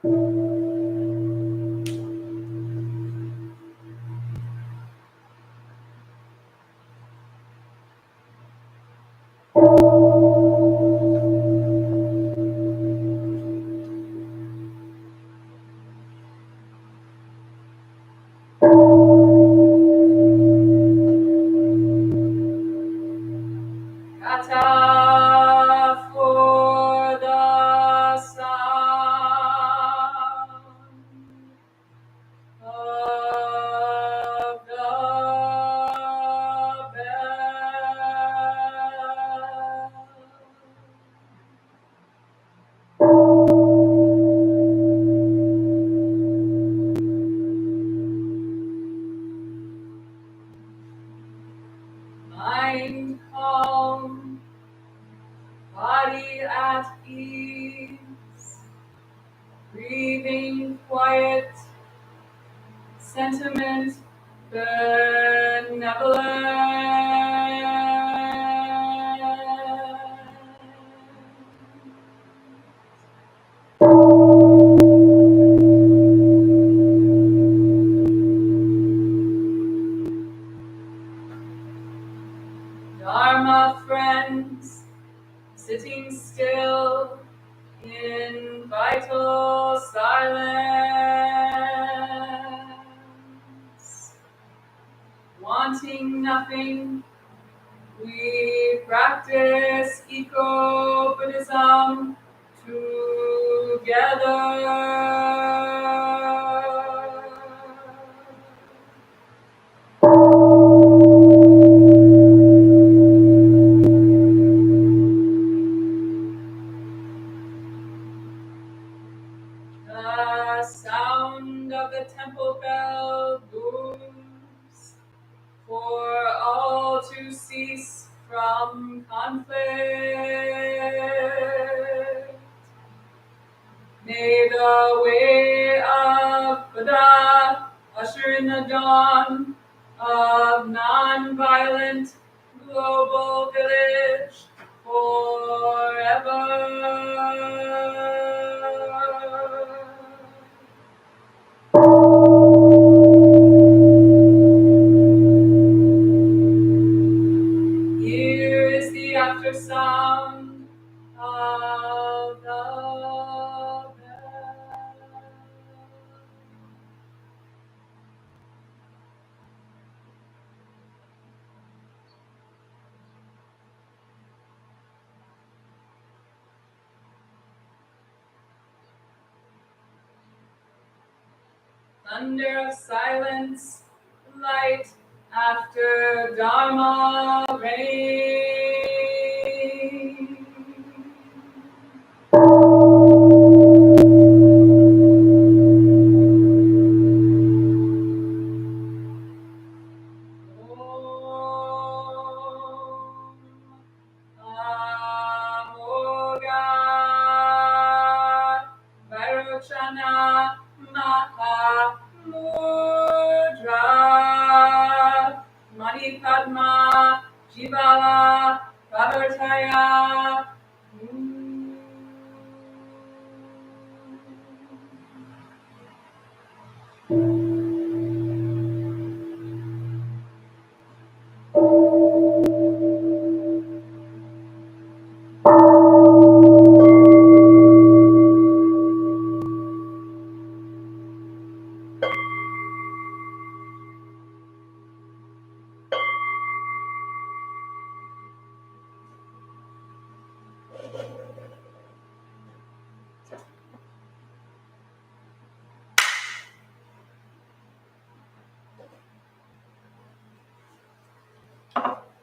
Kata for the sound of the bell. Mind calm, body at ease, breathing quiet, sentiment benevolent. Dharma friends, sitting still in vital silence, wanting nothing. We practice eco-Buddhism together. The sound of the temple bell booms for all to cease from conflict. May the way of Buddha usher in the dawn of non-violent global village forever. Here is the after sound of the bell. Thunder of silence, light after Dharma rain. Amoga Vairochana Maha Mudra Mani Padma Jivala Pravartaya.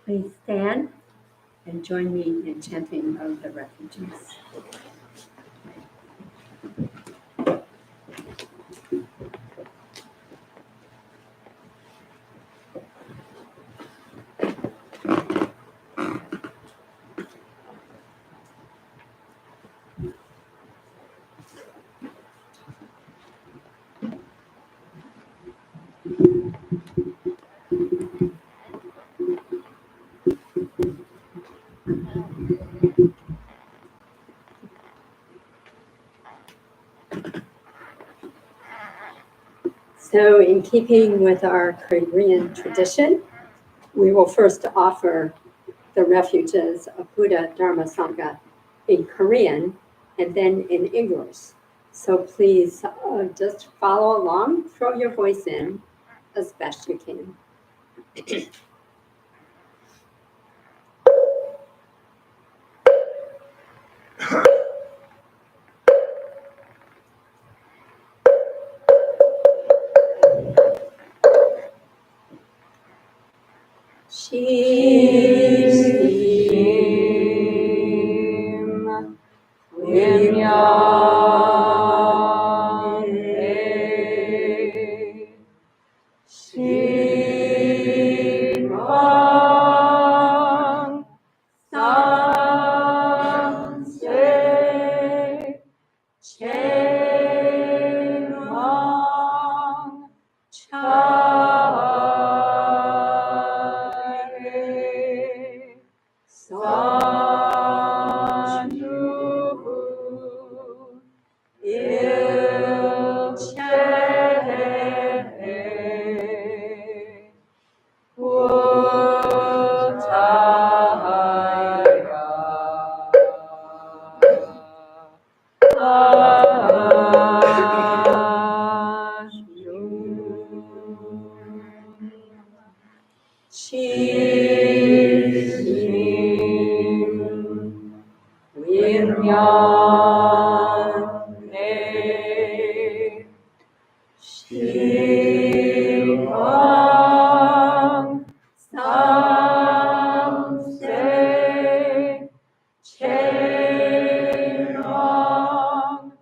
Please stand and join me in chanting of the refugees. So in keeping with our Korean tradition, we will first offer the refuges of Buddha, Dharma, Sangha in Korean and then in English. So please just follow along, throw your voice in as best you can. Shim Vimyane Shivang Sanse Chenmang Chare Sanju Ilche Shivang Samse Chenmang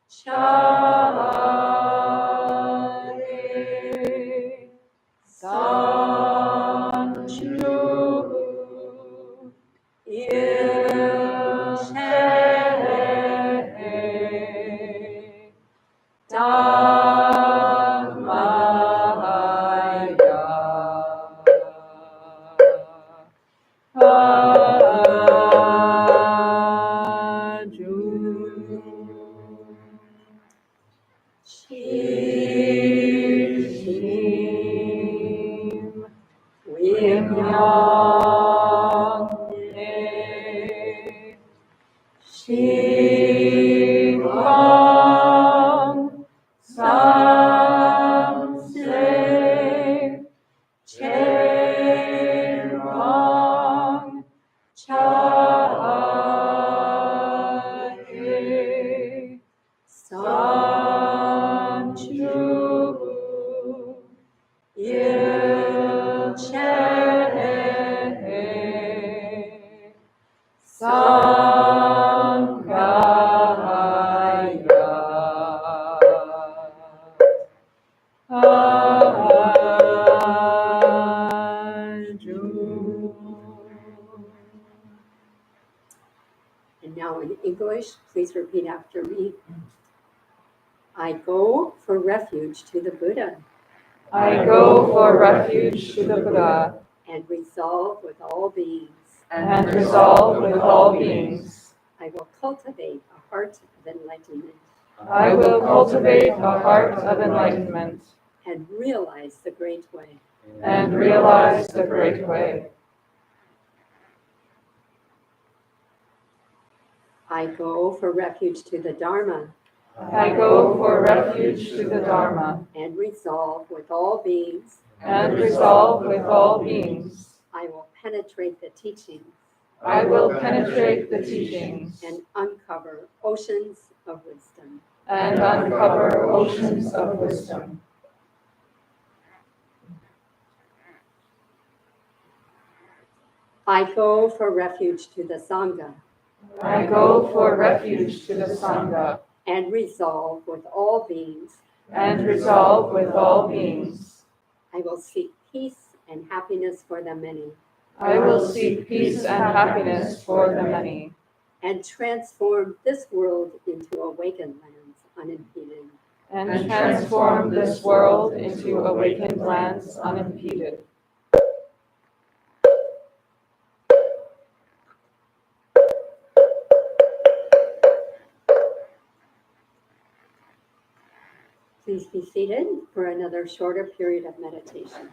Chare Sanju Ilche Shivang Samse Chenmang Chare Sanju Ilche Sanghaya And now in English, please repeat after me. I go for refuge to the Buddha. I go for refuge to the Buddha And resolve with all beings. and resolve with all beings. I will cultivate a heart of enlightenment. I will cultivate a heart of enlightenment And realize the great way. and realize the great way. I go for refuge to the Dharma. I go for refuge to the Dharma And resolve with all beings. and resolve with all beings. I will penetrate the teachings. I will penetrate the teachings And uncover oceans of wisdom. and uncover oceans of wisdom. I go for refuge to the Sangha. I go for refuge to the Sangha And resolve with all beings. and resolve with all beings. I will seek peace and happiness for the many. I will seek peace and happiness for the many. And transform this world into awakened lands unimpeded. And transform this world into awakened lands unimpeded. Please be seated for another shorter period of meditation.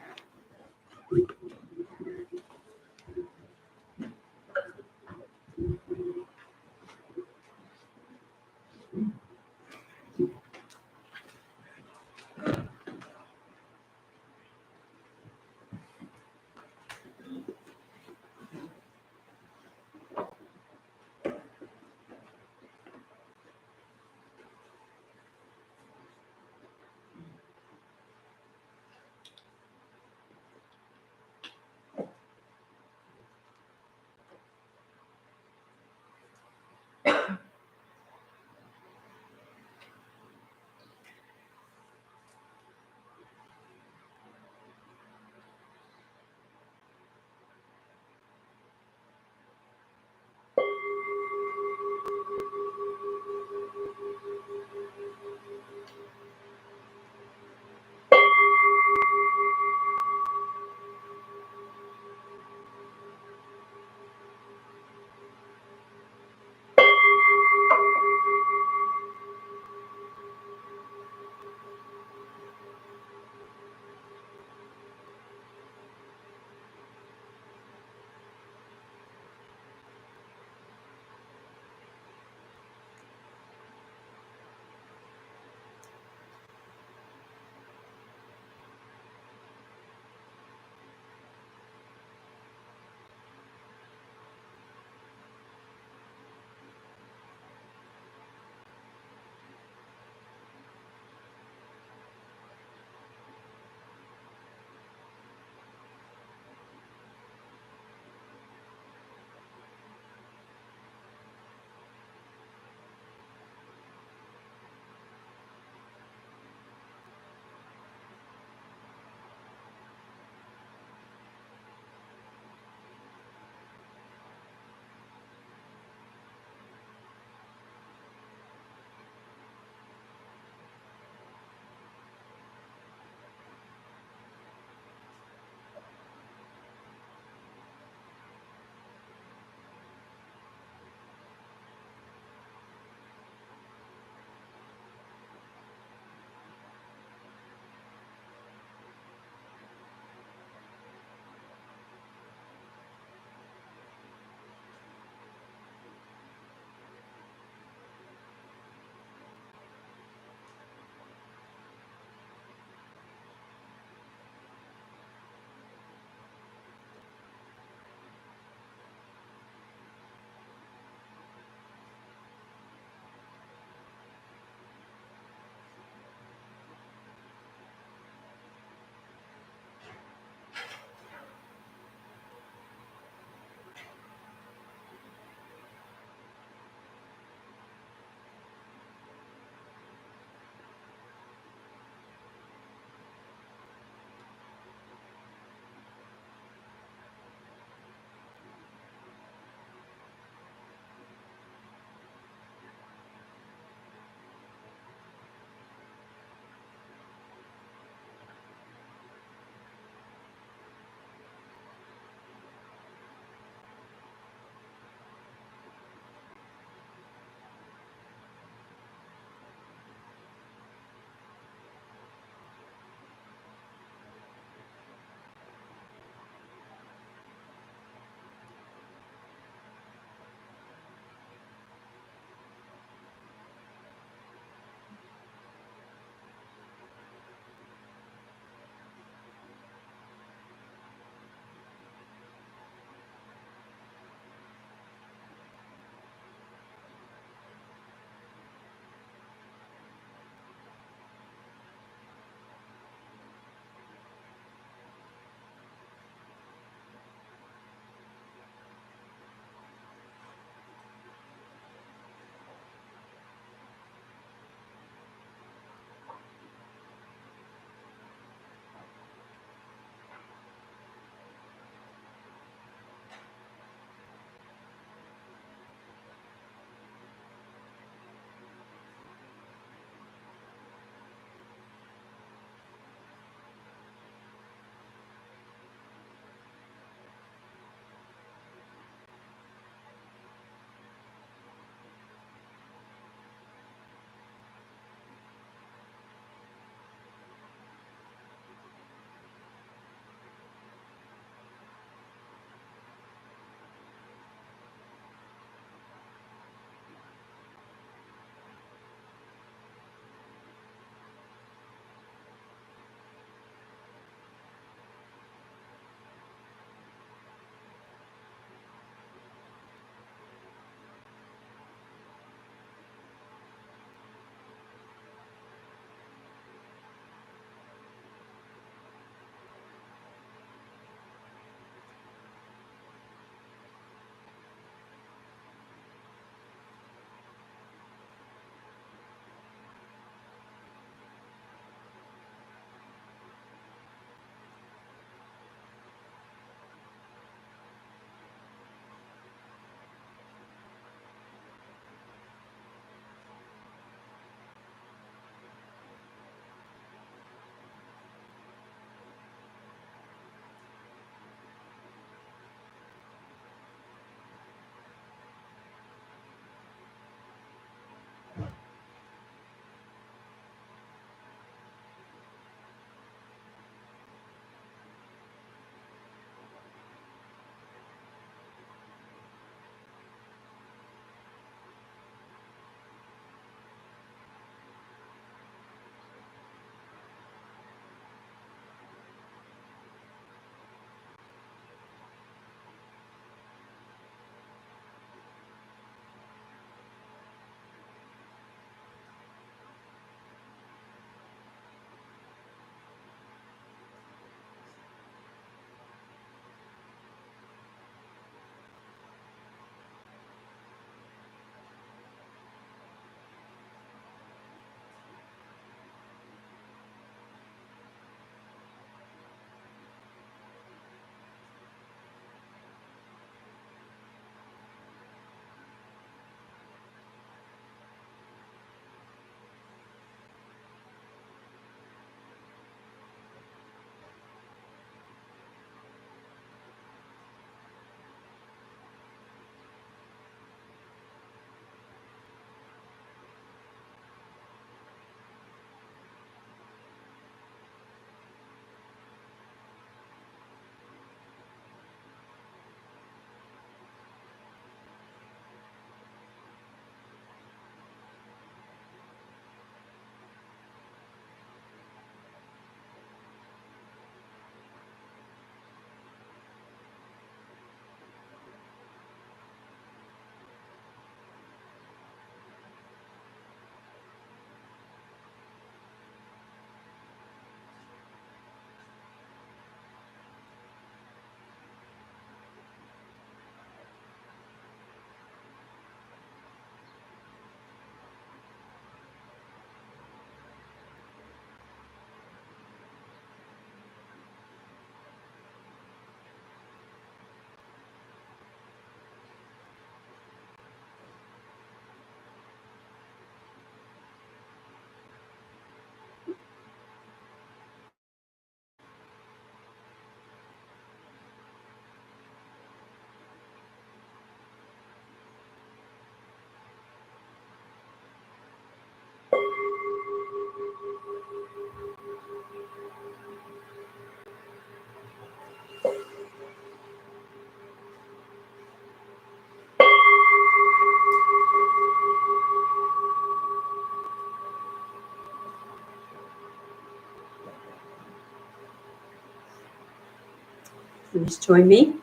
Please join me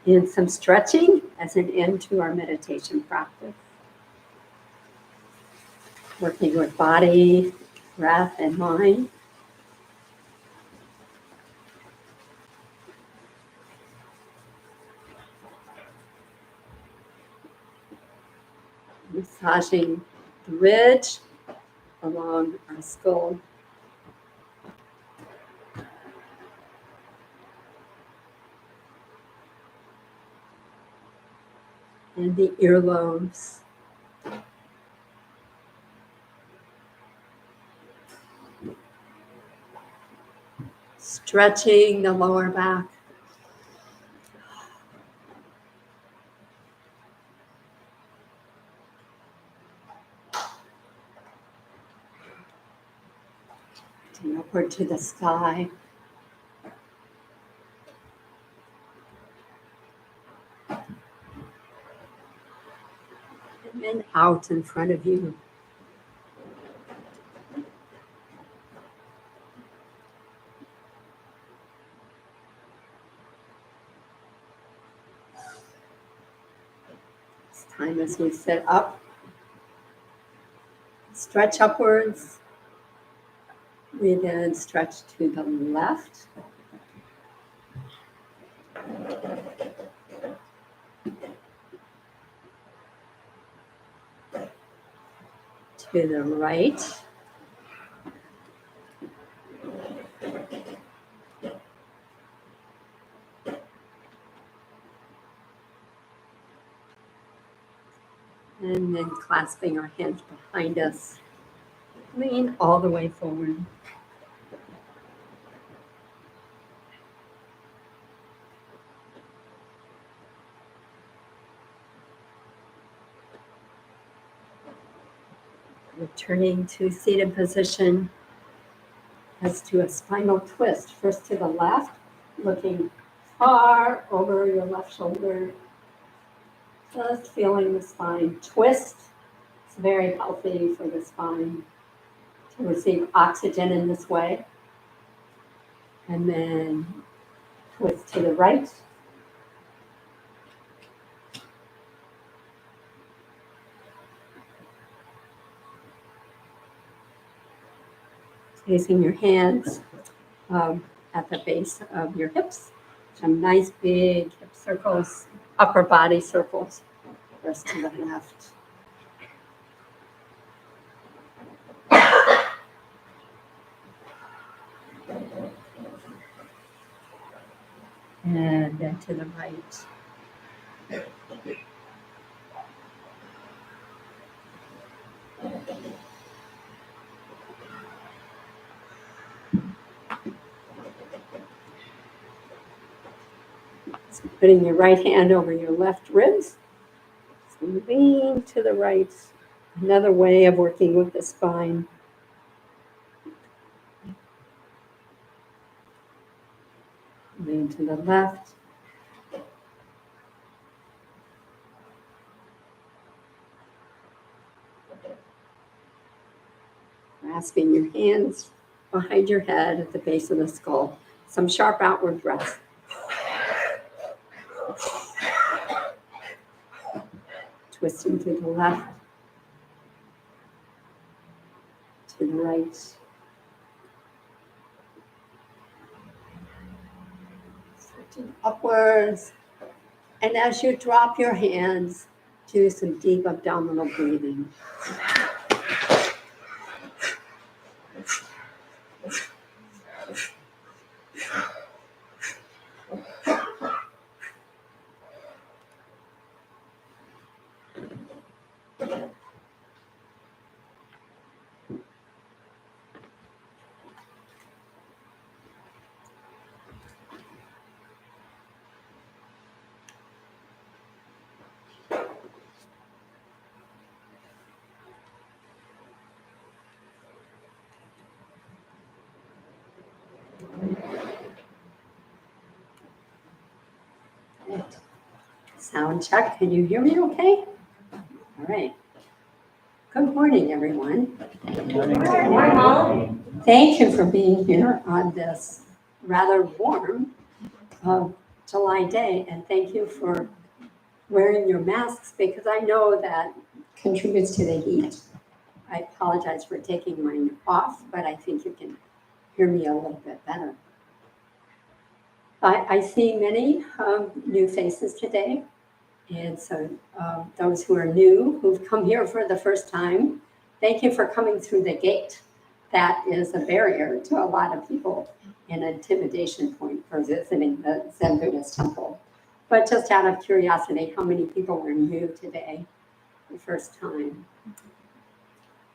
in some stretching as an end to our meditation practice. Working with body, breath, and mind. Massaging the ridge along our skull. And the earlobes. Stretching the lower back. And upward to the sky. And then out in front of you. It's time as we sit up. Stretch upwards. We then stretch to the left. To the right. And then clasping our hands behind us. Lean all the way forward. Returning to seated position as to a spinal twist. First to the left, looking far over your left shoulder. Just feeling the spine twist. It's very healthy for the spine to receive oxygen in this way. And then twist to the right. Placing your hands at the base of your hips. Some nice big hip circles, upper body circles. First to the left. And then to the right. So putting your right hand over your left ribs. So lean to the right. Another way of working with the spine. Lean to the left. Grasping your hands behind your head at the base of the skull. Some sharp outward breaths. Twisting to the left. To the right. Switching upwards. And as you drop your hands, do some deep abdominal breathing. Sound check. Can you hear me okay? All right. Good morning, everyone. Good morning. Thank you for being here on this rather warm July day, and thank you for wearing your masks because I know that contributes to the heat. I apologize for taking mine off, but I think you can hear me a little bit better. I see many new faces today, and so those who are new, who've come here for the first time, thank you for coming through the gate. That is a barrier to a lot of people, an intimidation point for visiting the Zen Buddhist temple. But just out of curiosity, how many people are new today, the first time?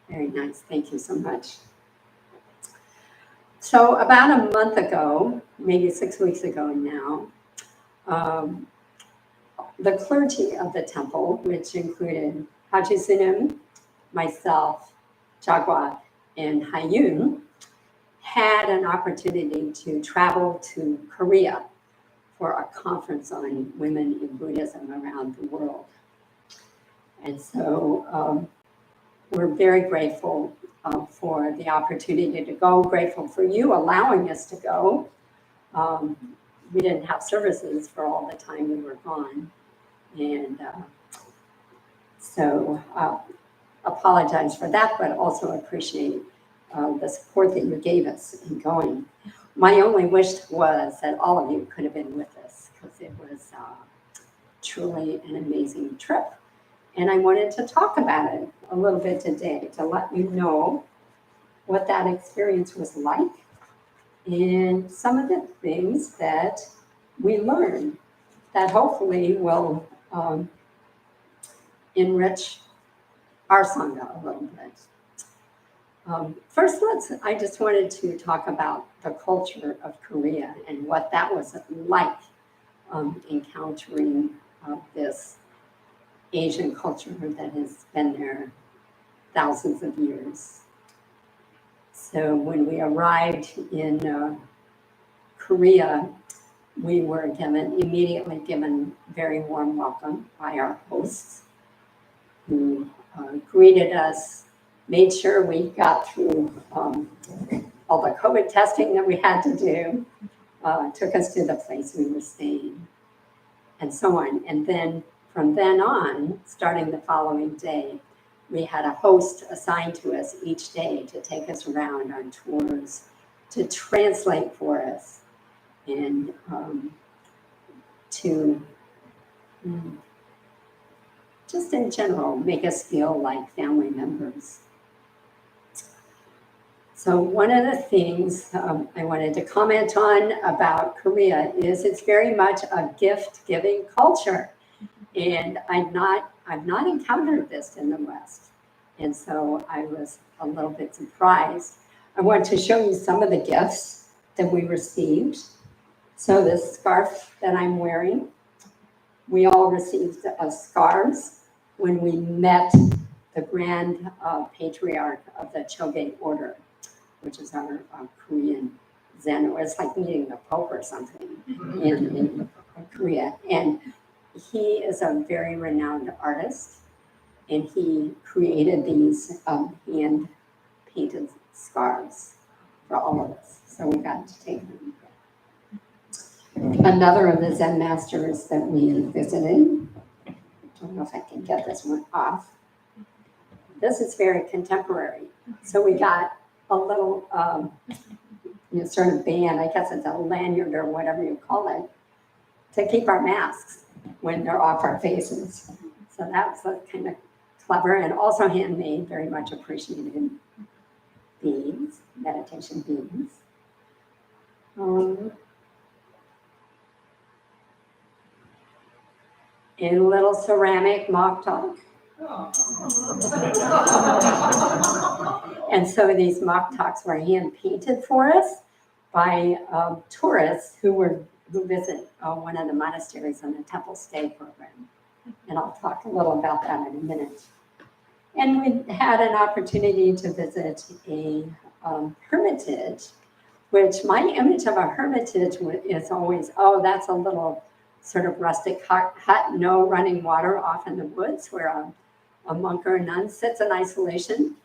Very nice, thank you so much. So about a month ago, maybe 6 weeks ago now, the clergy of the temple, which included Haji Sunim, myself, Jagwa, and Hayun, had an opportunity to travel to Korea for a conference on women in Buddhism around the world. And so we're very grateful for the opportunity to go, grateful for you allowing us to go. We didn't have services for all the time we were gone. And so apologize for that, but also appreciate the support that you gave us in going. My only wish was that all of you could have been with us because it was truly an amazing trip. And I wanted to talk about it a little bit today to let you know what that experience was like and some of the things that we learned that hopefully will enrich our Sangha a little bit. First, I just wanted to talk about the culture of Korea and what that was like encountering this Asian culture that has been there thousands of years. So when we arrived in Korea, we were immediately given very warm welcome by our hosts who greeted us, made sure we got through all the COVID testing that we had to do, took us to the place we were staying, and so on. And then from then on, starting the following day, we had a host assigned to us each day to take us around on tours, to translate for us, and to just in general make us feel like family members. So one of the things I wanted to comment on about Korea is it's very much a gift-giving culture. And I've not encountered this in the West. And so I was a little bit surprised. I want to show you some of the gifts that we received. So this scarf that I'm wearing, we all received scarves when we met the Grand Patriarch of the Choge Order, which is our Korean Zen. It's like meeting the Pope or something in Korea. And he is a very renowned artist, and he created these hand-painted scarves for all of us. So we got to take them. Another of the Zen masters that we visited, I don't know if I can get this one off. This is very contemporary. So we got a little sort of band, I guess it's a lanyard or whatever you call it, to keep our masks when they're off our faces. So that's kind of clever and also handmade, very much appreciated beads, meditation beads. And a little ceramic mock talk. And so these mock talks were hand painted for us by tourists who visit one of the monasteries on the temple stay program. And I'll talk a little about that in a minute. And we had an opportunity to visit a hermitage, which my image of a hermitage is always, oh, that's a little sort of rustic hut, no running water off in the woods where a monk or a nun sits in isolation.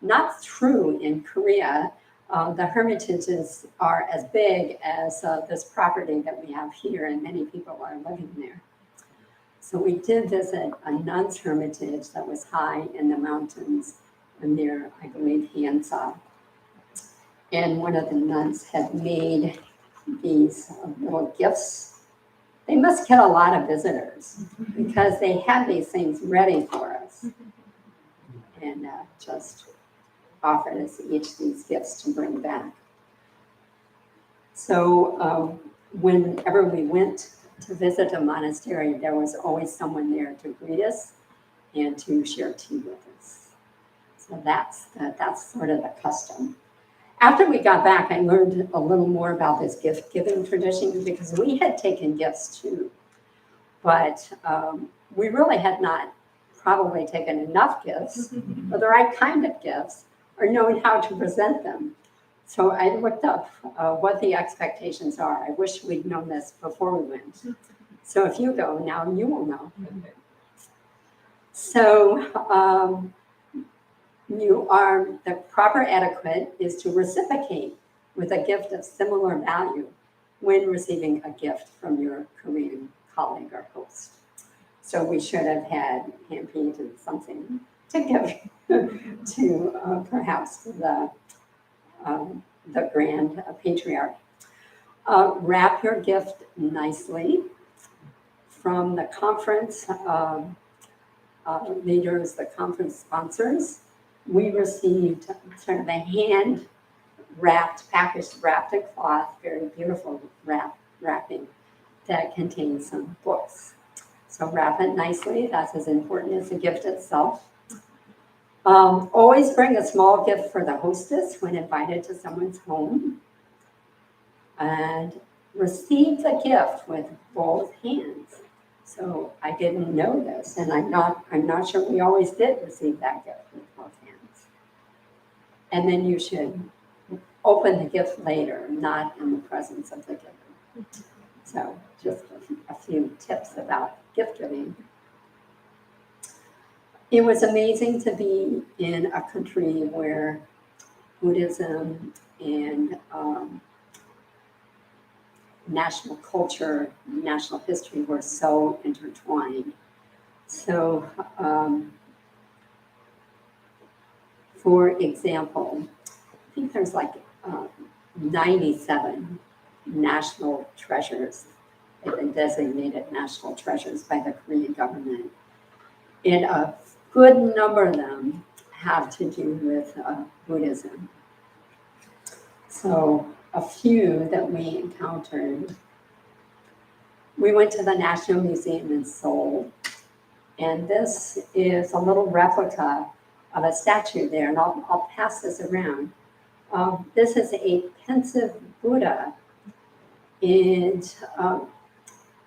Not true in Korea. The hermitages are as big as this property that we have here, and many people are living there. So we did visit a nun's hermitage that was high in the mountains near, I believe, Hienza. And one of the nuns had made these little gifts. They must get a lot of visitors because they had these things ready for us and just offered us each these gifts to bring back. So whenever we went to visit a monastery, there was always someone there to greet us and to share tea with us. So that's sort of the custom. After we got back, I learned a little more about this gift-giving tradition because we had taken gifts too, but we really had not probably taken enough gifts, or the right kind of gifts, or known how to present them. So I looked up what the expectations are. I wish we'd known this before we went. So if you go now, you will know. So the proper etiquette is to reciprocate with a gift of similar value when receiving a gift from your Korean colleague or host. So we should have had hand-painted something to give to perhaps the grand patriarch. Wrap your gift nicely. From the conference leaders, the conference sponsors, we received sort of a hand-wrapped, packaged, wrapped in cloth, very beautiful wrapping that contains some books. So wrap it nicely. That's as important as the gift itself. Always bring a small gift for the hostess when invited to someone's home. And receive the gift with both hands. So I didn't know this, and I'm not sure we always did receive that gift with both hands. And then you should open the gift later, not in the presence of the giver. So just a few tips about gift giving. It was amazing to be in a country where Buddhism and national culture, national history were so intertwined. So, for example, I think there's like 97 national treasures. They've been designated national treasures by the Korean government. And a good number of them have to do with Buddhism. So a few that we encountered, we went to the National Museum in Seoul, and this is a little replica of a statue there, and I'll pass this around. This is a Pensive Buddha, and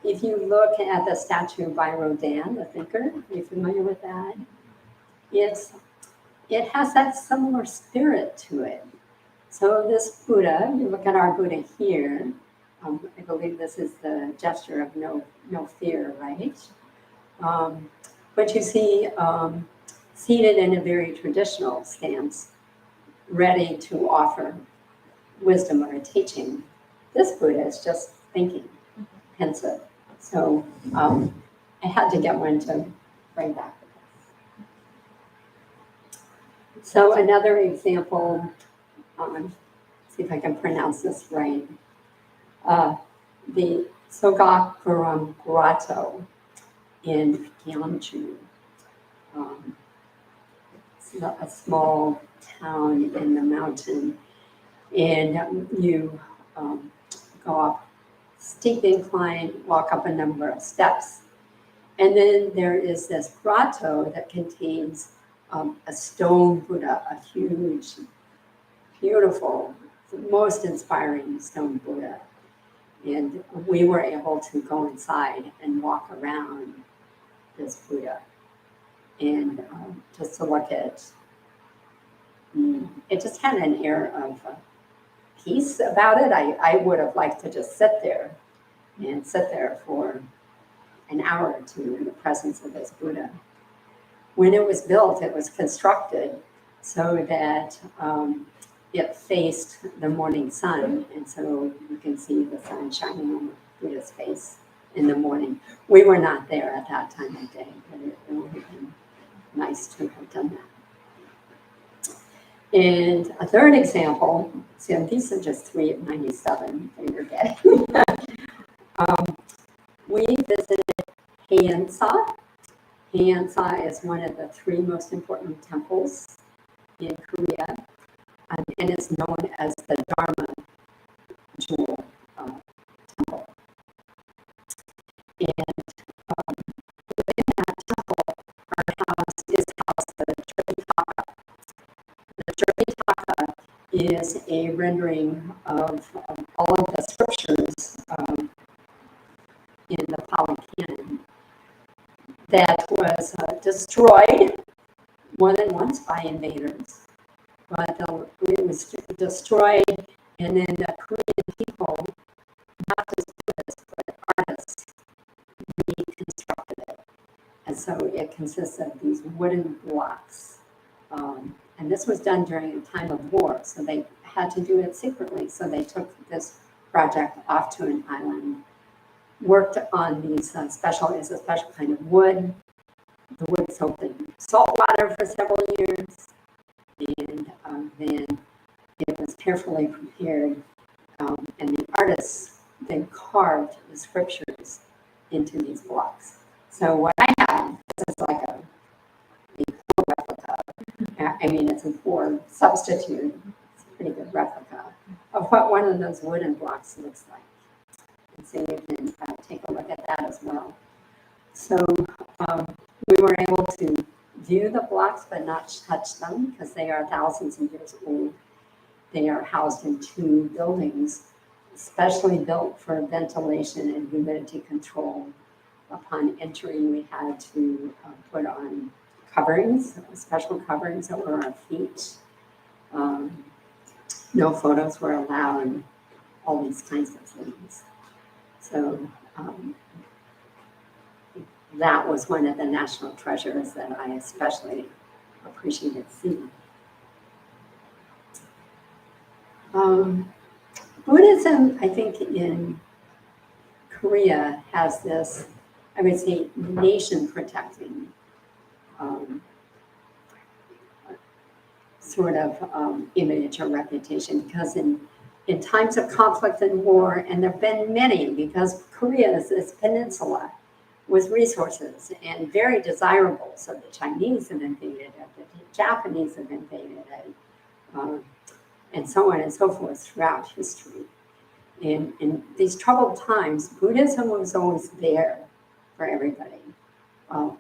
if you look at the statue by Rodin, the thinker, are you familiar with that? It has that similar spirit to it. So this Buddha, you look at our Buddha here, I believe this is the gesture of no fear, right? But you see seated in a very traditional stance, ready to offer wisdom or a teaching. This Buddha is just thinking, pensive. So I had to get one to bring back with us. So another example, see if I can pronounce this right. The Sogakuram Grotto in Gyeongju. It's a small town in the mountain, and you go up steep incline, walk up a number of steps, and then there is this grotto that contains a stone Buddha, a huge, beautiful, most inspiring stone Buddha. And we were able to go inside and walk around this Buddha and just to look at, it just had an air of peace about it. I would have liked to just sit there for an hour or two in the presence of this Buddha. When it was built, it was constructed so that it faced the morning sun, and so you can see the sun shining on the Buddha's face in the morning. We were not there at that time of day, but it would have been nice to have done that. And a third example, so these are just 3 of 97 that you're getting. We visited Haeunsa. Haeunsa is one of the 3 most important temples in Korea, and it's known as the Dharma Jewel temple. And within that temple is housed the Tripitaka. The Tripitaka is a rendering of all of the scriptures in the Pali Canon that was destroyed more than once by invaders. But it was destroyed, and then the Korean people, not just Buddhists, but artists, reconstructed it. And so it consists of these wooden blocks. And this was done during a time of war, so they had to do it secretly. So they took this project off to an island, worked on these it's a special kind of wood. The wood soaked in salt water for several years, and then it was carefully prepared, and the artists then carved the scriptures into these blocks. So what I have, this is like a replica. I mean, it's a poor substitute. It's a pretty good replica of what one of those wooden blocks looks like. And so you can take a look at that as well. So we were able to view the blocks but not touch them because they are thousands of years old. They are housed in 2 buildings, specially built for ventilation and humidity control. Upon entering, we had to put on coverings, special coverings over our feet. No photos were allowed, all these kinds of things. So that was one of the national treasures that I especially appreciated seeing. Buddhism, I think, in Korea has this, I would say, nation protecting sort of image or reputation, because in times of conflict and war, and there have been many, because Korea is this peninsula with resources and very desirable. So the Chinese have invaded it, the Japanese have invaded it, and so on and so forth throughout history. In these troubled times, Buddhism was always there for everybody,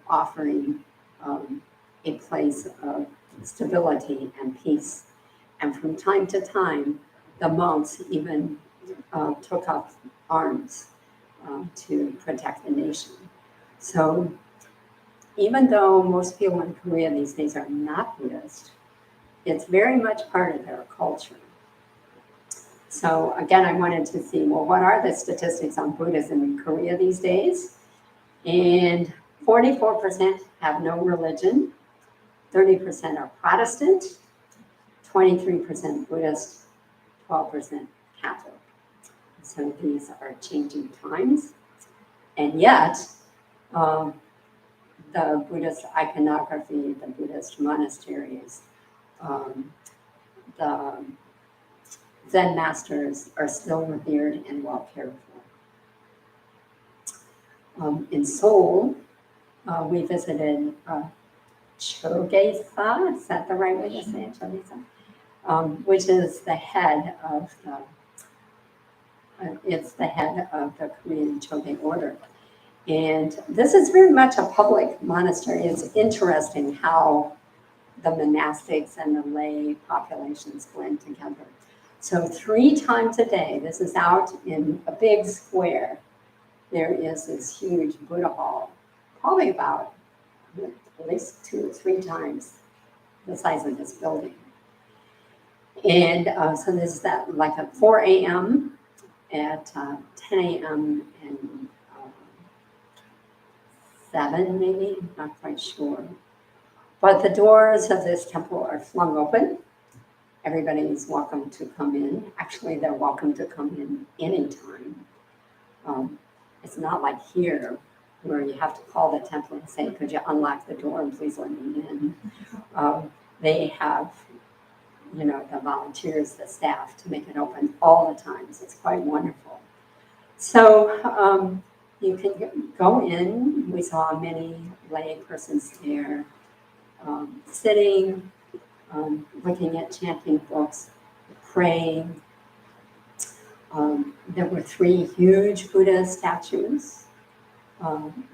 offering a place of stability and peace. And from time to time, the monks even took up arms to protect the nation. So even though most people in Korea these days are not Buddhist, it's very much part of their culture. So again, I wanted to see, well, what are the statistics on Buddhism in Korea these days? And 44% have no religion, 30% are Protestant, 23% Buddhist, 12% Catholic. So these are changing times. And yet, the Buddhist iconography, the Buddhist monasteries, the Zen masters are still revered and well cared for. In Seoul, we visited Chogyesa, is that the right way to say it, Chogyesa? Which is the head of the Korean Chogyey order. And this is very much a public monastery. It's interesting how the monastics and the lay populations blend together. So 3 times a day, this is out in a big square, there is this huge Buddha hall, probably about at least 2 or 3 times the size of this building. And so there's that like at 4 a.m., at 10 a.m. and 7 maybe, not quite sure. But the doors of this temple are flung open, everybody's welcome to come in. Actually, they're welcome to come in anytime. It's not like here where you have to call the temple and say, could you unlock the door and please let me in. They have, the volunteers, the staff to make it open all the time. So it's quite wonderful. So you can go in. We saw many lay persons there sitting, looking at chanting books, praying. There were 3 huge Buddha statues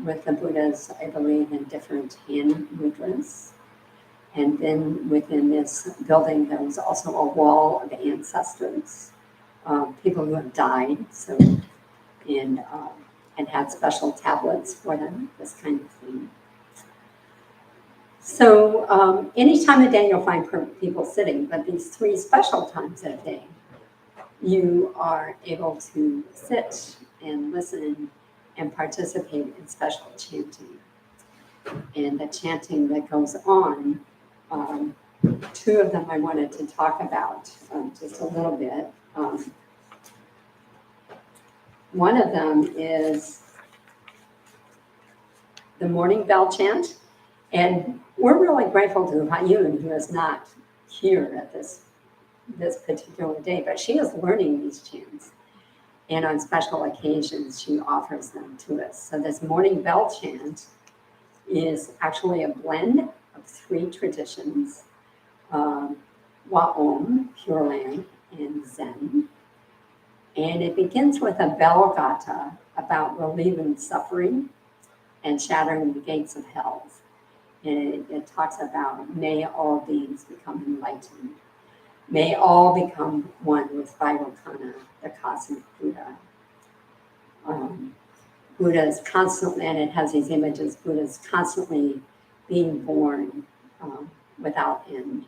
with the Buddhas, I believe, in different hand mudras. And then within this building, there was also a wall of ancestors, people who have died, and had special tablets for them, this kind of thing. So any time of day you'll find people sitting, but these 3 special times of day, you are able to sit and listen and participate in special chanting. And the chanting that goes on, 2 of them I wanted to talk about just a little bit. One of them is the morning bell chant. And we're really grateful to Hayun, who is not here at this particular day, but she is learning these chants. And on special occasions, she offers them to us. So this morning bell chant is actually a blend of 3 traditions, Wa'om, Pure Land, and Zen. And it begins with a bell gata about relieving suffering and shattering the gates of hell. And it talks about, may all beings become enlightened. May all become one with Vairocana, the cosmic Buddha. Buddha is constantly, and it has these images, Buddha is constantly being born without end.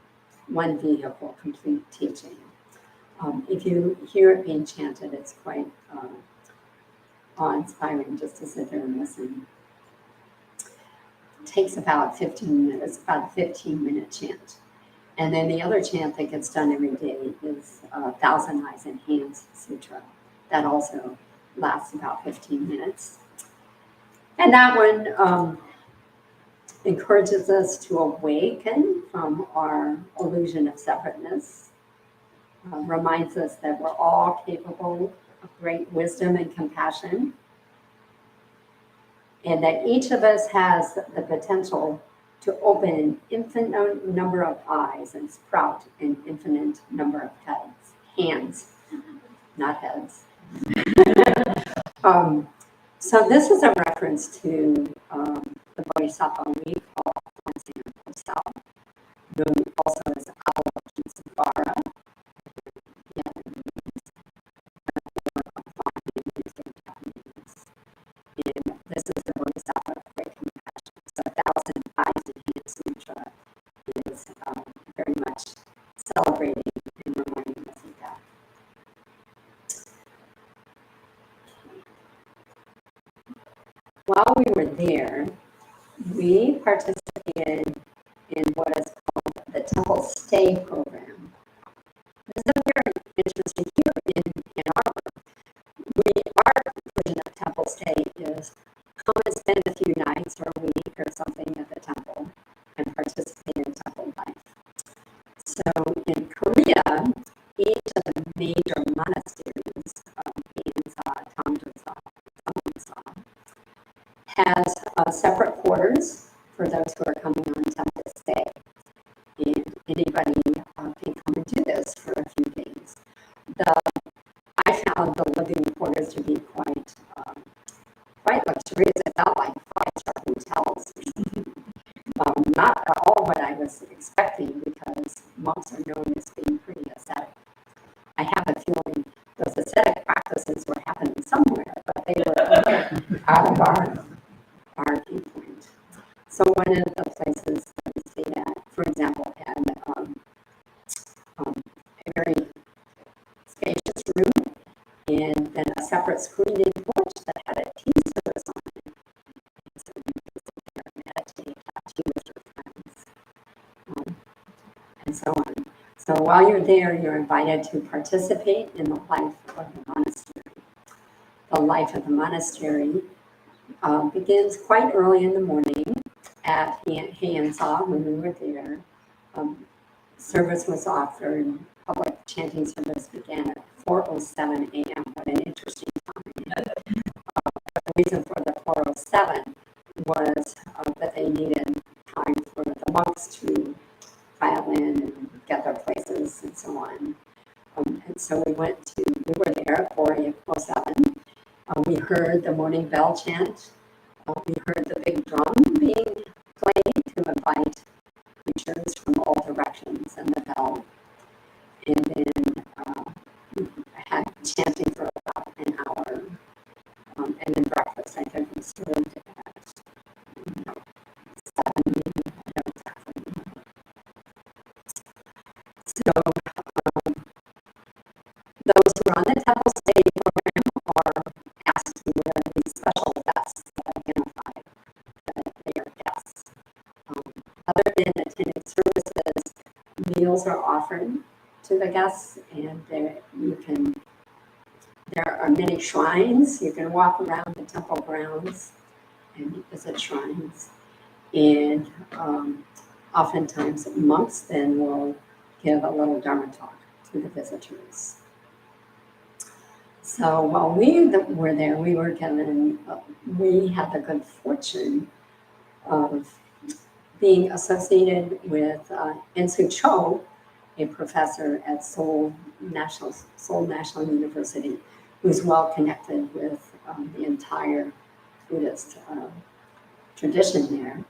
One vehicle, complete teaching. If you hear it being chanted, it's quite awe-inspiring just to sit there and listen. It takes about 15 minutes, about a 15-minute chant. And then the other chant that gets done every day is Thousand Eyes and Hands Sutra. That also lasts about 15 minutes. And that one encourages us to awaken from our illusion of separateness, reminds us that we're all capable of great wisdom and compassion, and that each of us has the potential to open an infinite number of eyes and sprout an infinite number of hands, not heads. So this is a reference to the Bodhisattva we call Pensive Buddha, known also as Avalokitesvara. And this is the Bodhisattva of great compassion. So 1,000 Eyes and Hands Sutra is very much celebrating and reminding us of that. While we were there, we participated in what is called the Temple Stay Program. This is very interesting here in Ann Arbor. Our version of Temple Stay is come and spend a few nights or a week or something at the temple and participate in temple life. So in Korea, each of the major monasteries, Haensa, Tongjosa, Samgasa, has separate quarters for those who are coming on temple stay. And anybody can come and do this for a few days. I found the living quarters to be quite luxurious. It felt like 5-star hotels. Not at all what I was expecting, because monks are known as being pretty ascetic. I have a feeling those ascetic practices were happening somewhere, but they were out of our viewpoint. So one of the places that we stayed at, for example, had a very spacious room, and then a separate screened-in porch that had a tea service on it. And so you could sit there and meditate, have tea with your friends, and so on. So So while you're there, you're invited to participate in the life of the monastery. The life of the monastery begins quite early in the morning at Heiansa when we were there. Service was offered. Public chanting service began at 4:07 a.m. What an interesting time. The reason for the 4:07 was that they needed time for the monks to file in and get their places and so on. And so we were there at 4:07. We heard the morning bell chant. We heard the big drum being played to invite preachers from all directions and the bell. And then we had chanting for about an hour. And then breakfast, I think, was served at 7, maybe. I don't exactly remember. So those who are on the temple stay program are asked to wear these special vests that identify that they are guests. Other than attending services, meals are offered to the guests, and there are many shrines. You can walk around the temple grounds and visit shrines. And oftentimes monks then will give a little Dharma talk to the visitors. So while we were there, we had the good fortune of being associated with Ensu Cho, a professor at Seoul National University, who's well connected with the entire Buddhist tradition there.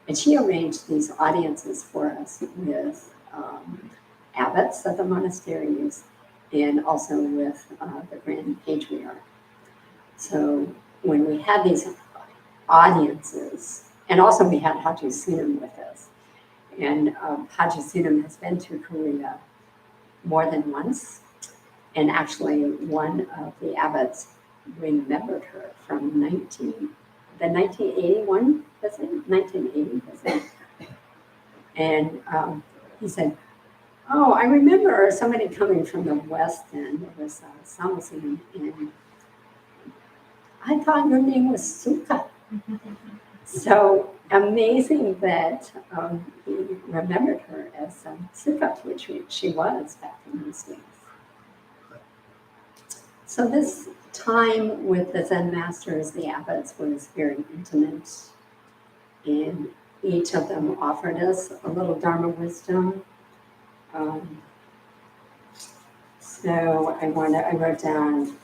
And she arranged these audiences for us with abbots of the monasteries and also with the Grand Patriarch. So when we had these audiences, and also we had Haji Sunam with us, and Haji Sunam has been to Korea more than once, and actually one of the abbots remembered her from the 1981 visit, 1980 visit. And he said, "Oh, I remember somebody coming from the West End. It was Samusin, and I thought your name was Suka." So amazing that he remembered her as Suka, which she was back in those days. So this time with the Zen masters, the abbots, was very intimate, and each of them offered us a little Dharma wisdom. So I wrote down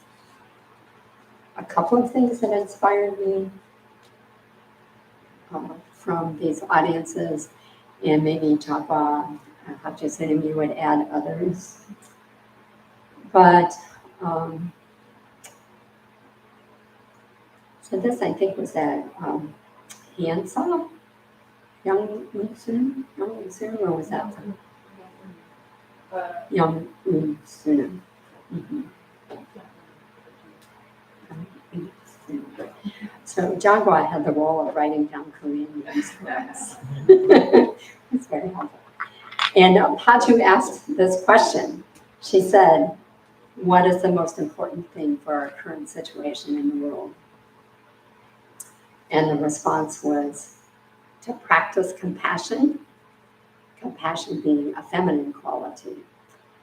a couple of things that inspired me from these audiences, and maybe Japa, Haji Sunam, you would add others. But so this, I think, was at Hansa, Young Sunam, or was that Young Sunam? So Jagwa had the role of writing down Korean names for us. It's very helpful. And Hatu asked this question. She said, "What is the most important thing for our current situation in the world?" And the response was to practice compassion, compassion being a feminine quality.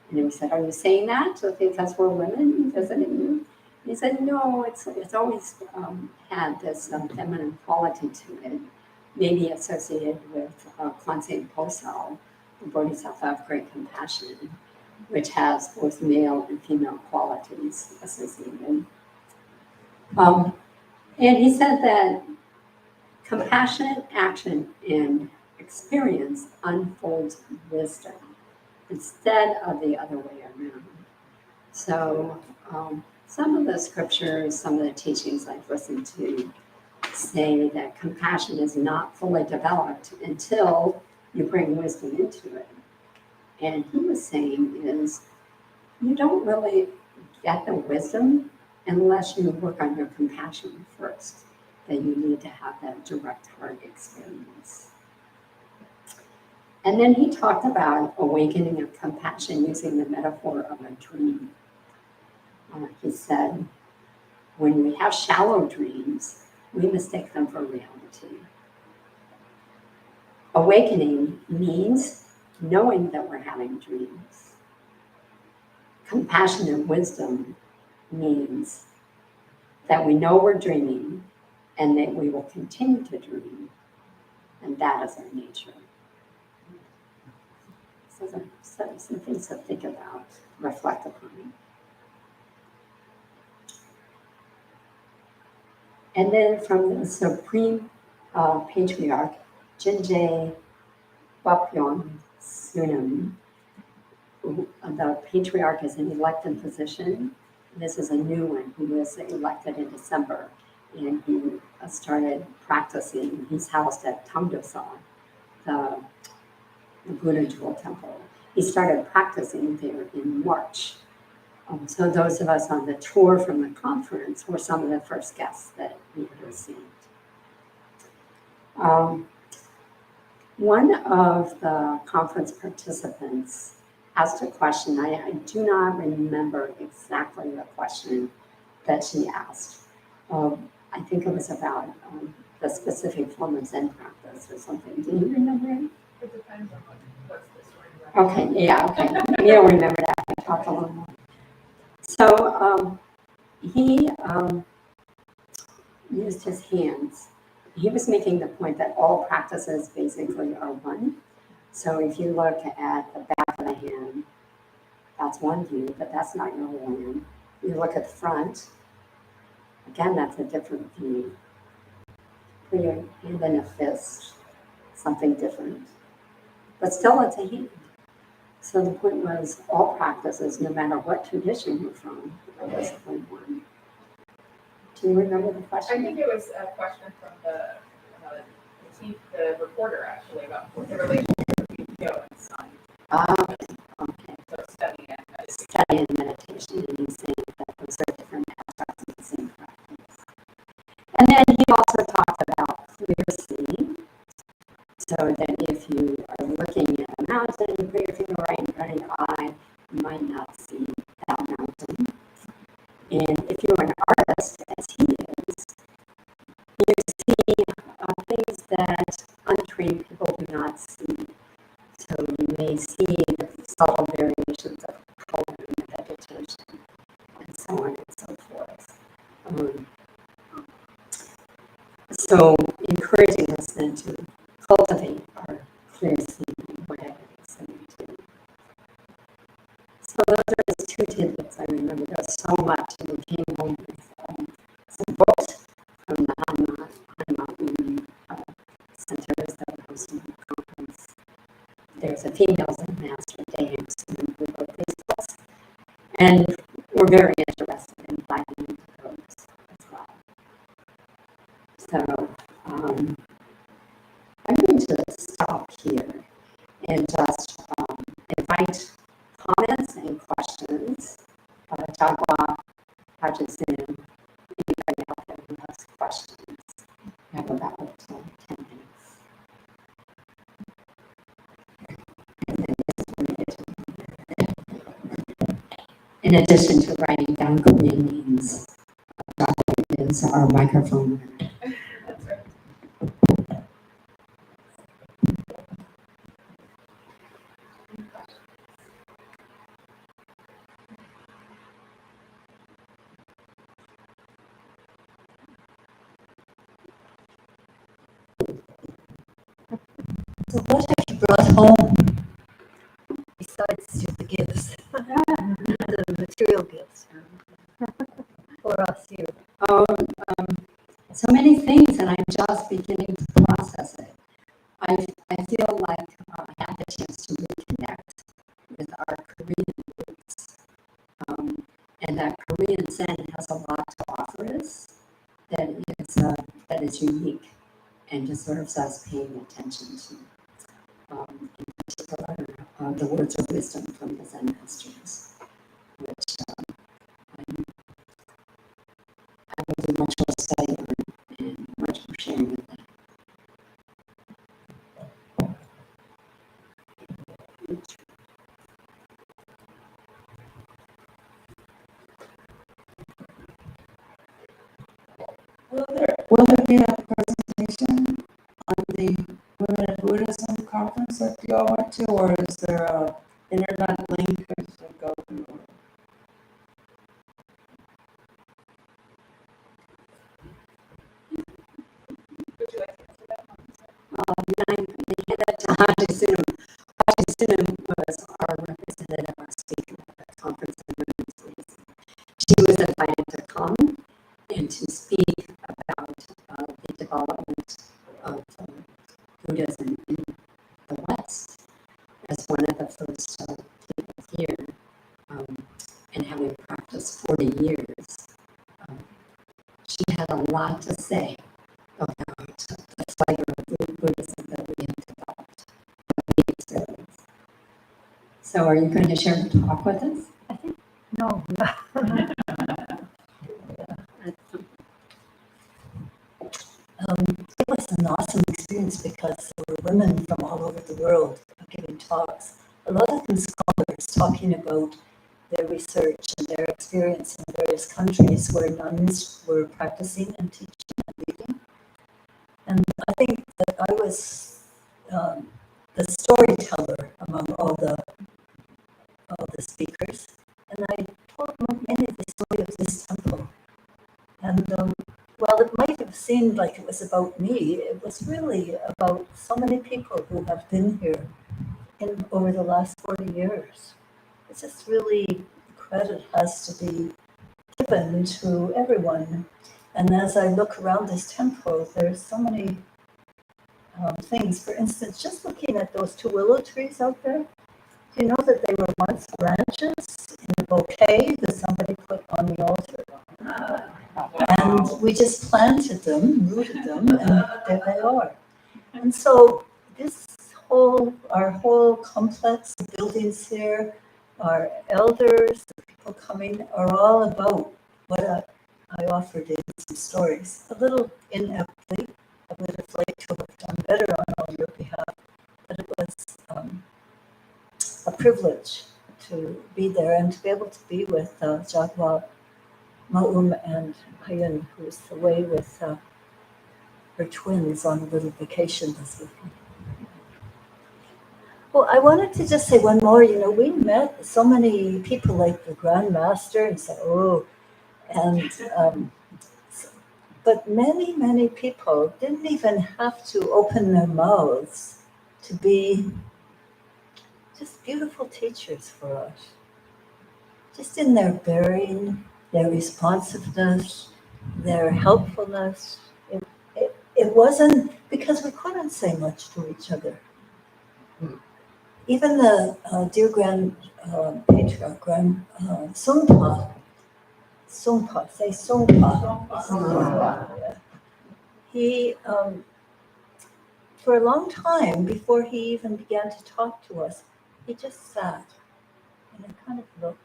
And we said, "Are you saying that because we're women visiting you?" He said, "No, it's always had this feminine quality to it, maybe associated with Kwanzaa Posal, the Bodhisattva of Great Compassion, which has both male and female qualities associated." And he said that compassionate action and experience unfolds wisdom instead of the other way around. So some of the scriptures, some of the teachings I've listened to say that compassion is not fully developed until you bring wisdom into it. And he was saying is you don't really get the wisdom unless you work on your compassion first, that you need to have that direct heart experience. And then he talked about awakening of compassion using the metaphor of a dream. He said, when we have shallow dreams, we mistake them for reality. Awakening means knowing that we're having dreams. Compassionate wisdom means that we know we're dreaming and that we will continue to dream, and that is our nature. So some things to think about, reflect upon. And then from the Supreme Patriarch, Jinjay Wapyon Sunam, the Patriarch is an elected position. This is a new one who was elected in December, and he started practicing. He's housed at Tongdosa, the Buddha Jewel Temple. He started practicing there in March. So those of us on the tour from the conference were some of the first guests that we received. One of the conference participants asked a question. I do not remember exactly the question that she asked. I think it was about the specific form of Zen practice or something. Do you remember it? It depends on what's the story. Okay, yeah, okay. You don't remember that. I talked a little more. So he used his hands. He was making the point that all practices basically are one. So if you look at the back of the hand, that's one view, but that's not your whole hand. You look at the front, again, that's a different view. Put your hand in a fist, something different. But still, it's a hand. So the point was, all practices, no matter what tradition you're from, are basically one. Do you remember the question? I think it was a question from the reporter actually about the relationship between Yo and Sun. Okay. So study and meditation. Study and meditation, and he's saying that those are different aspects of the same practice. And then he also talked about clear seeing. So that if you are looking at a mountain, you put your finger right in front of your eye, you might not see that mountain. And if you're an artist, as he is, you see things that untrained people do not see. So you may see the subtle variations of color in the vegetation, and so on and so forth. So encouraging us then to cultivate our clear seeing, whatever it is that we do. So those are just two tidbits I remember. There's so much, and we came home with some books from the Hanma Women centers that were hosting the conference. There's a female Zen master, Dame Sun, who wrote these books, and we're very interested in diving into those as well. So I'm going to stop here and just invite comments and questions. Jagwa, Hutchinson, anybody out there who has questions. We have about 10 minutes. And then this is when we get to, in addition to writing down Korean names, Jagwa is our microphone. That's right. So what have you brought home besides the gifts, the material gifts for us here? So many things, and I'm just beginning to process it. I feel like I had the chance to reconnect with our Korean roots, and that Korean Zen has a lot to offer us that is unique and deserves us paying attention to. In particular, the words of wisdom from the Zen masters, which I will do much more study on and much more sharing with them. future. Will there be a presentation on the Women in Buddhism conference that you all went to, or is there a internet link or to go through? Would you like to answer that? They had that to Haji Sunam. Haji Sunam was our representative, our speaker at the conference on women's Buddhism. She was invited to come and to speak about the development of Buddhism in the West as one of the first people here, and having practiced 40 years. She had a lot to say about the flavor of Buddhism that we have developed, the experience. So are you going to share the talk with us? No. It was an awesome experience because there were women from all over the world giving talks. A lot of them scholars talking about their research and their experience in various countries where nuns were practicing and teaching and reading. And I think that I was the storyteller among all the speakers, and I told many of the story of this temple. And while it might have seemed like it was about me, it was really about so many people who have been here over the last 40 years. It's just really, credit has to be given to everyone. And as I look around this temple, there's so many things. For instance, just looking at those two willow trees out there, do you know that they were once branches in a bouquet that somebody put on the altar? And we just planted them, rooted them, and there they are. And so our whole complex of buildings here, our elders, the people coming, are all about what I offered in some stories. A little ineptly, I would have liked to have done better on your behalf, but it was a privilege to be there and to be able to be with Jagwa Ma'um and Hayun, who's away with her twins on a little vacation this weekend. Well, I wanted to just say one more. We met so many people like the Grand Master and so, but many, many people didn't even have to open their mouths to be just beautiful teachers for us. Just in their bearing, their responsiveness, their helpfulness. It wasn't because we couldn't say much to each other. Even the dear Grand Patriarch, Grand Sungpa, say Sungpa. Yeah. He, for a long time, before he even began to talk to us, he just sat and he kind of looked.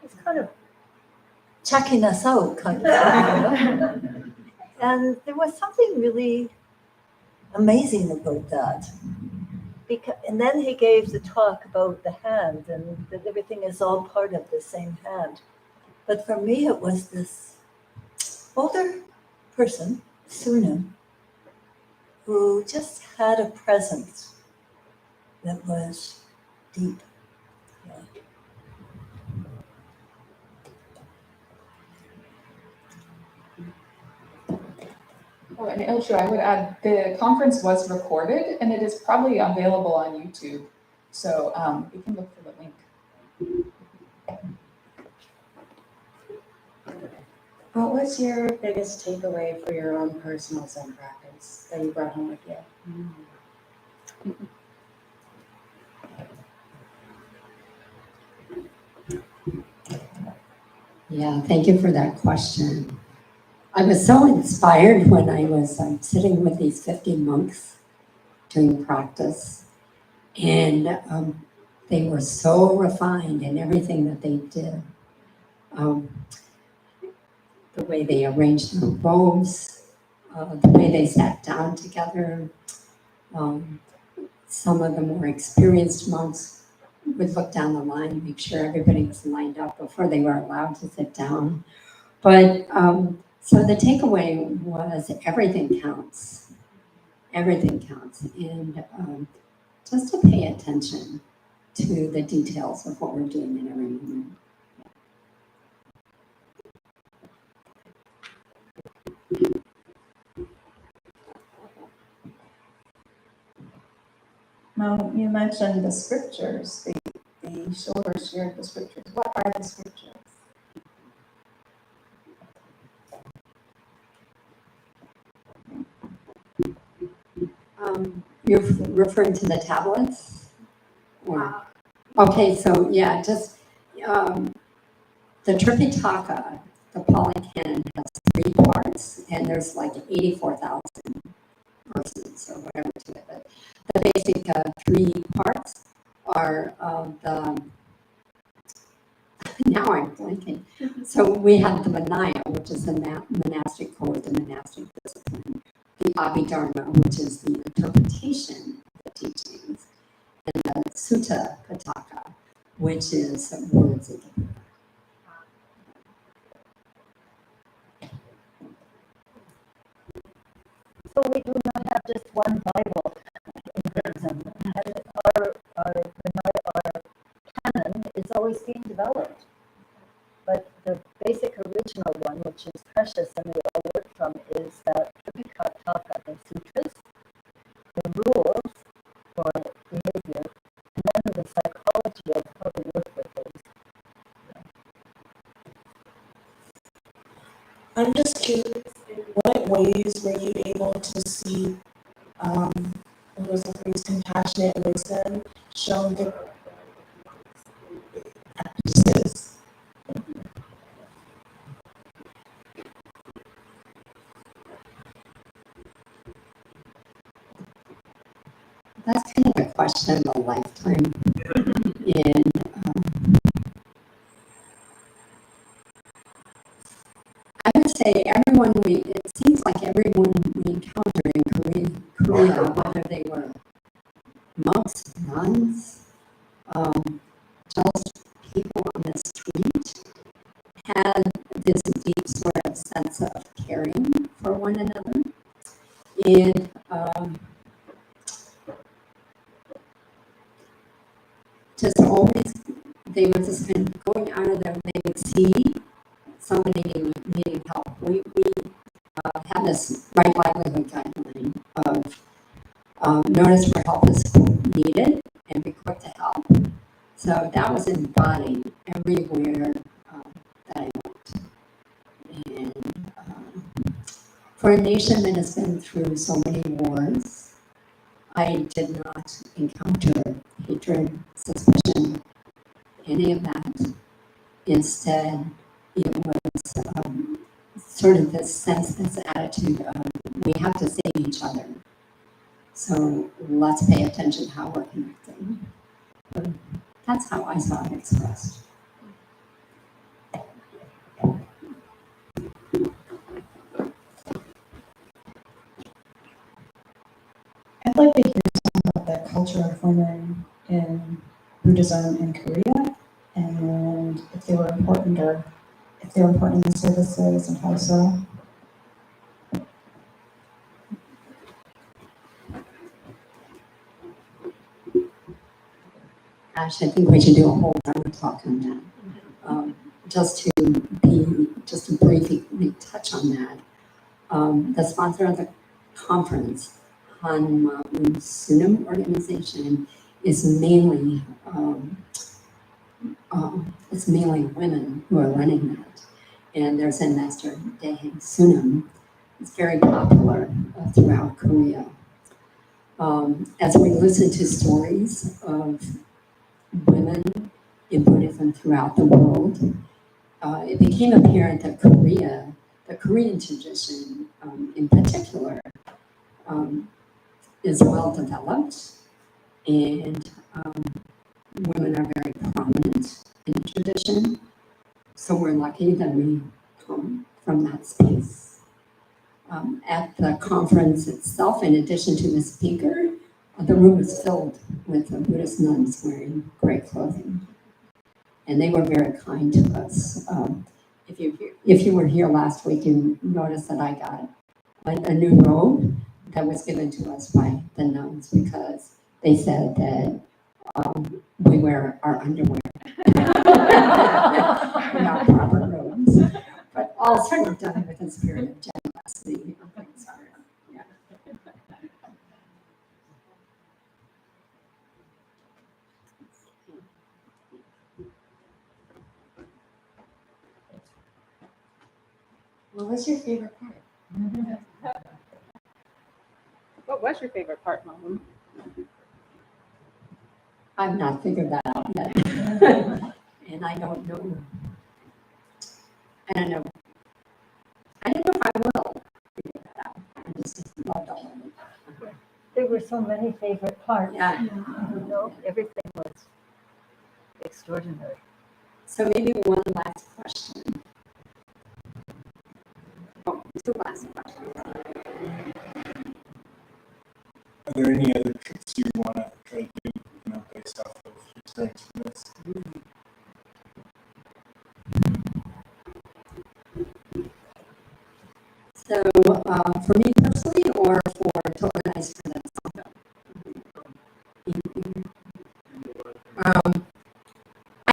He's kind of checking us out, kind of. And there was something really amazing about that. And then he gave the talk about the hand and that everything is all part of the same hand. But for me, it was this older person, Sunam, who just had a presence that was deep. Yeah. Oh, and Ilshu, I would add, the conference was recorded and it is probably available on YouTube. So you can look for the link. What was your biggest takeaway for your own personal Zen practice that you brought home with you? Yeah, thank you for that question. I was so inspired when I was sitting with these 50 monks doing practice, and they were so refined in everything that they did. The way they arranged their robes, the way they sat down together, some of the more experienced monks would look down the line and make sure everybody was lined up before they were allowed to sit down. But so the takeaway was everything counts. Everything counts. And just to pay attention to the details of what we're doing in every moment. Now, you mentioned the scriptures, the shoulder shared the scriptures. What are the scriptures? You're referring to the tablets? Or, okay, so yeah, just the Tripitaka, the Pali Canon has 3 parts, and there's like 84,000 verses or whatever to it. But the basic 3 parts are now I'm blanking. So we have the Vinaya, which is the monastic code, the monastic discipline. The Abhidharma, which is the interpretation of the teachings. And the Sutta Pitaka, which is words of the Buddha. So we do not have just one Bible in Buddhism. Our canon is always being developed. But the basic original one, which is precious and we all work from, is that Tripitaka, the sutras, the rules for behavior, and then the psychology of how to work with those. I'm just curious, in what ways were you able to see, what was the phrase, compassionate wisdom shown through practices? That's kind of a question of a lifetime. And I would say it seems like everyone we encountered in Korea, whether they were monks, nuns, just people on the street, had this deep sort of sense of caring for one another. And just always, they were just kind of going out of their, they would see somebody needing help. We have this right livelihood guideline of notice where help is needed and be quick to help. So that was embodied everywhere that I went. And for a nation that has been through so many wars, I did not encounter hatred, suspicion, any of that. Instead, it was sort of this sense, this attitude of we have to save each other. So let's pay attention to how we're connecting. That's how I saw it expressed. I'd like to hear some about the culture of women in Buddhism in Korea, and if they were important or if they were important in the services and how so. Gosh, I think we should do a whole Dharma talk on that. Just to briefly touch on that. The sponsor of the conference, Hanma Sunam organization, is mainly women who are running that. And there's a Master Deheng Sunam. It's very popular throughout Korea. As we listen to stories of women in Buddhism throughout the world, it became apparent that the Korean tradition in particular, is well developed, and women are very prominent in the tradition. So we're lucky that we come from that space. At the conference itself, in addition to the speaker, the room was filled with Buddhist nuns wearing gray clothing. And they were very kind to us. If you were here last week, you noticed that I got a new robe that was given to us by the nuns because they said that we wear our underwear, not proper robes. But all sort of done with a spirit of generosity. Yeah. What was your favorite part? What was your favorite part, Mom? I've not figured that out yet. And I don't know. I don't know. I don't know if I will figure that out. I just loved all of it. There were so many favorite parts. Yeah. Everything was extraordinary. So maybe one last question. Oh, two last questions. Are there any other tricks you want to try to do, based off of experience from this? So for me personally, or to organize for the Sangha?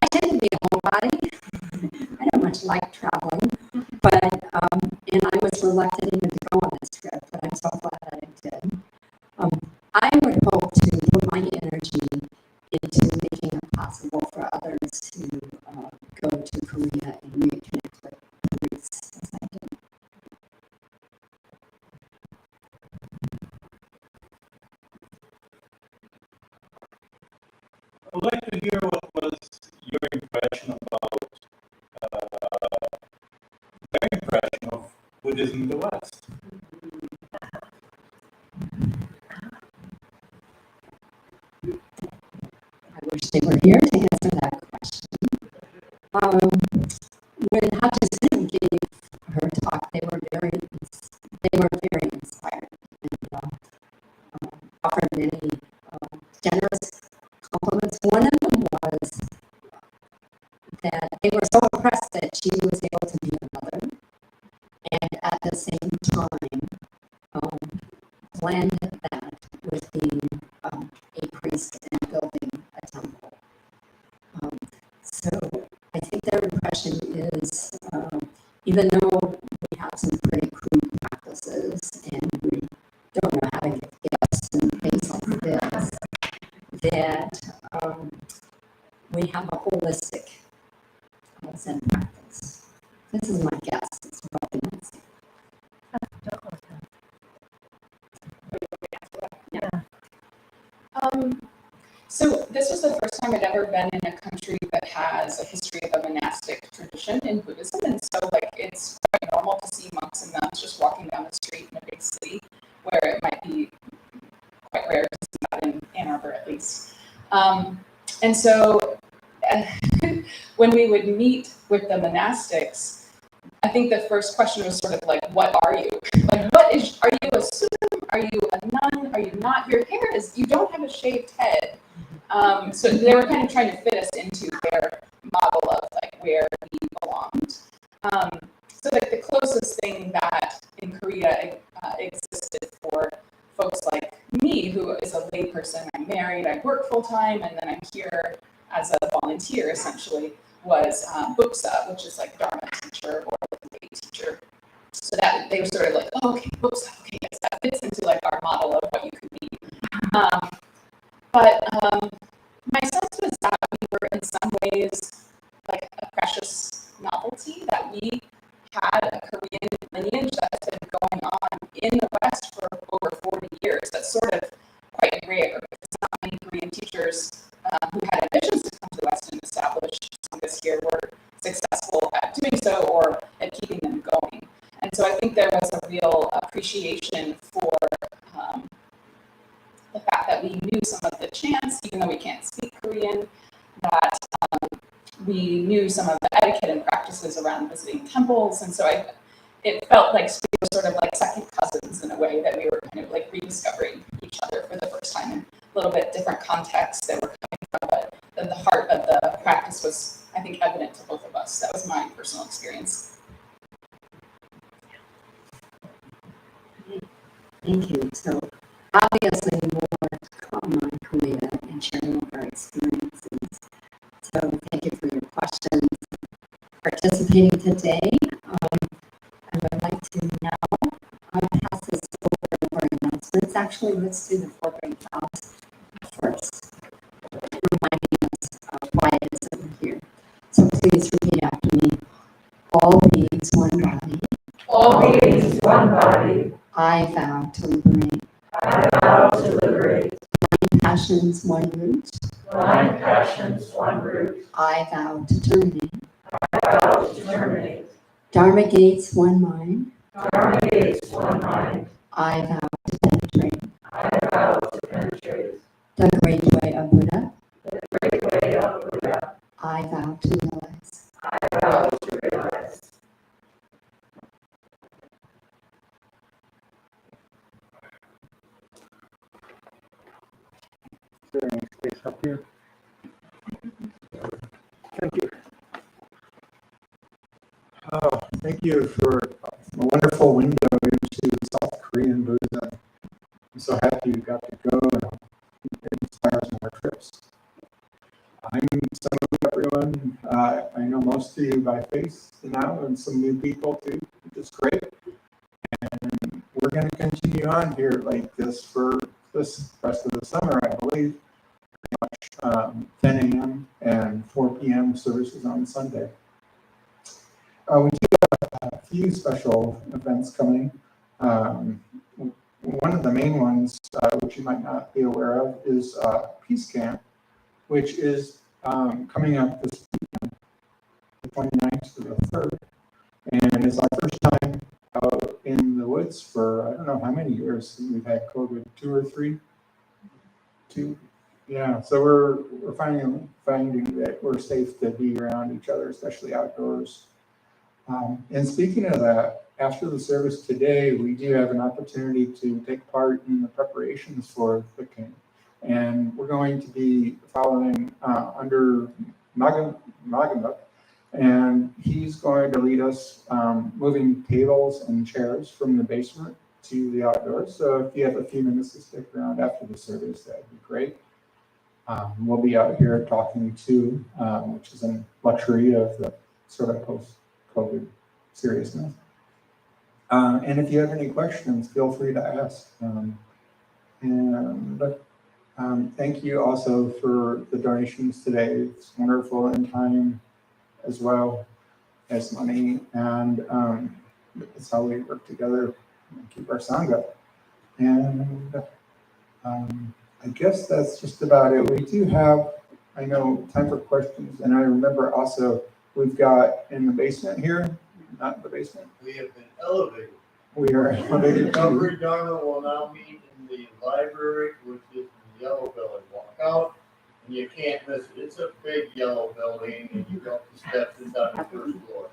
I tend to be a homebody. I don't much like traveling, but and I was reluctant even to go on this trip, but I'm so glad that I did. I would hope to put my energy into making it possible for others to go to Korea and reconnect with the roots as I did. I'd like to hear what was your impression about their impression of Buddhism in the West. I wish they were here to answer that question. When Hutchison gave her talk, they were very inspired and offered many generous compliments. One of them was that they were so impressed that she was able to be a mother and at the same time blend that with being a priest and building a temple. So I think their impression is, even though we have some pretty crude practices and we don't know how to get gifts and things like this, that we have a holistic Zen practice. This is my guess. It's what they might say. So this was the first time I'd ever been in a country that has a history of a monastic tradition in Buddhism, and so it's quite normal to see monks and nuns just walking down the street in a big city, where it might be quite rare to see that in Ann Arbor at least. And so when we would meet with the monastics, I think the first question was sort of like, what are you? Are you a Sudam? Are you a nun? Are you not? Your hair you don't have a shaved head. So they were kind of trying to fit us into their model of where we belonged. So the closest thing that in Korea existed for folks like me, who is a layperson, I'm married, I work full time, and then I'm here as a volunteer essentially, was Buksa, which is Dharma teacher or lay teacher. So that they were sort of like, oh, okay, Buksa, okay, yes, that fits into our model of what you could be. But my sense was that we were in some ways a precious novelty, that we had a Korean lineage that has been going on in the West for over 40 years. That's sort of quite rare. There's not many Korean teachers who had ambitions to come to the West and establish Sanghas here were successful at doing so or at keeping them going. And so I think there was a real appreciation for the fact that we knew some of the chants, even though we can't speak Korean, that we knew some of the etiquette and practices around visiting temples. And so it felt like we were sort of second cousins in a way, that we were kind of rediscovering each each other for the first time in a little bit different contexts that we're coming from, but the heart of the practice was, I think, evident to both of us. That was my personal experience. Thank you. So obviously more to come on Korea and sharing of our experiences. So thank you for your questions, participating today. I would like to now pass this over for announcements. Actually, let's do the 4 great vows first, reminding us of why it is that we're here. So please repeat after me. All beings, one body. All beings, one body. I vow to liberate. I vow to liberate. Passions, one root. Blind passions, one root. I vow to terminate. I vow to terminate. Dharma gates, one mind. Dharma gates, one mind. I vow to penetrate. I vow to penetrate. The great way of Buddha. The great way of Buddha. I vow to realize. I vow to realize. Is there any space up here? Thank you. Oh, thank you for a wonderful window into South Korean Buddhism. I'm so happy you got to go, and it inspires more trips. I'm some of everyone. I know most of you by face now, and some new people too, which is great. And we're going to continue on here like this for this rest of the summer, I believe. 10 a.m. and 4 p.m. services on Sunday. We do have a few special events coming. One of the main ones, which you might not be aware of, is Peace Camp, which is coming up this weekend, the 29th to the 3rd. And it's our first time out in the woods for, I don't know how many years we've had COVID, 2 or 3? 2? Yeah, so we're finding that we're safe to be around each other, especially outdoors. And speaking of that, after the service today, we do have an opportunity to take part in the preparations for the camp. And we're going to be following under Magamuk, and he's going to lead us moving tables and chairs from the basement to the outdoors. So if you have a few minutes to stick around after the service, that'd be great. We'll be out here talking too, which is a luxury of the sort of post-COVID seriousness. And if you have any questions, feel free to ask. Thank you also for the donations today. It's wonderful in time as well as money, and it's how we work together and keep our Sangha. And I guess that's just about it. We do have, I know, time for questions, and I remember also we've got in the basement here, not the basement. We have been elevated. We are elevated. Recovery Dharma will now meet in the library, which is the yellow building. Walk out, and you can't miss it. It's a big yellow building, and you go up the steps and down the first floor.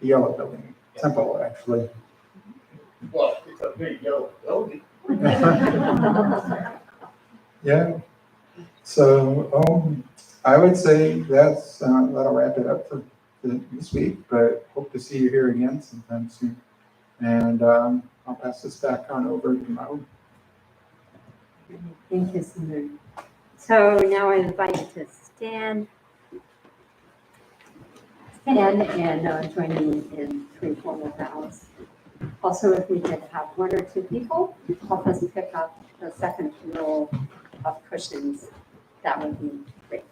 The yellow building, temple actually. Well, it's a big yellow building. Yeah. So I would say that's that'll wrap it up for this week. But hope to see you here again sometime soon. And I'll pass this back on over to Mo. Thank you, Sundar. So now I invite you to stand and join me in 3 formal vows. Also, if we could have 1 or 2 people help us pick up the second row of cushions, that would be great.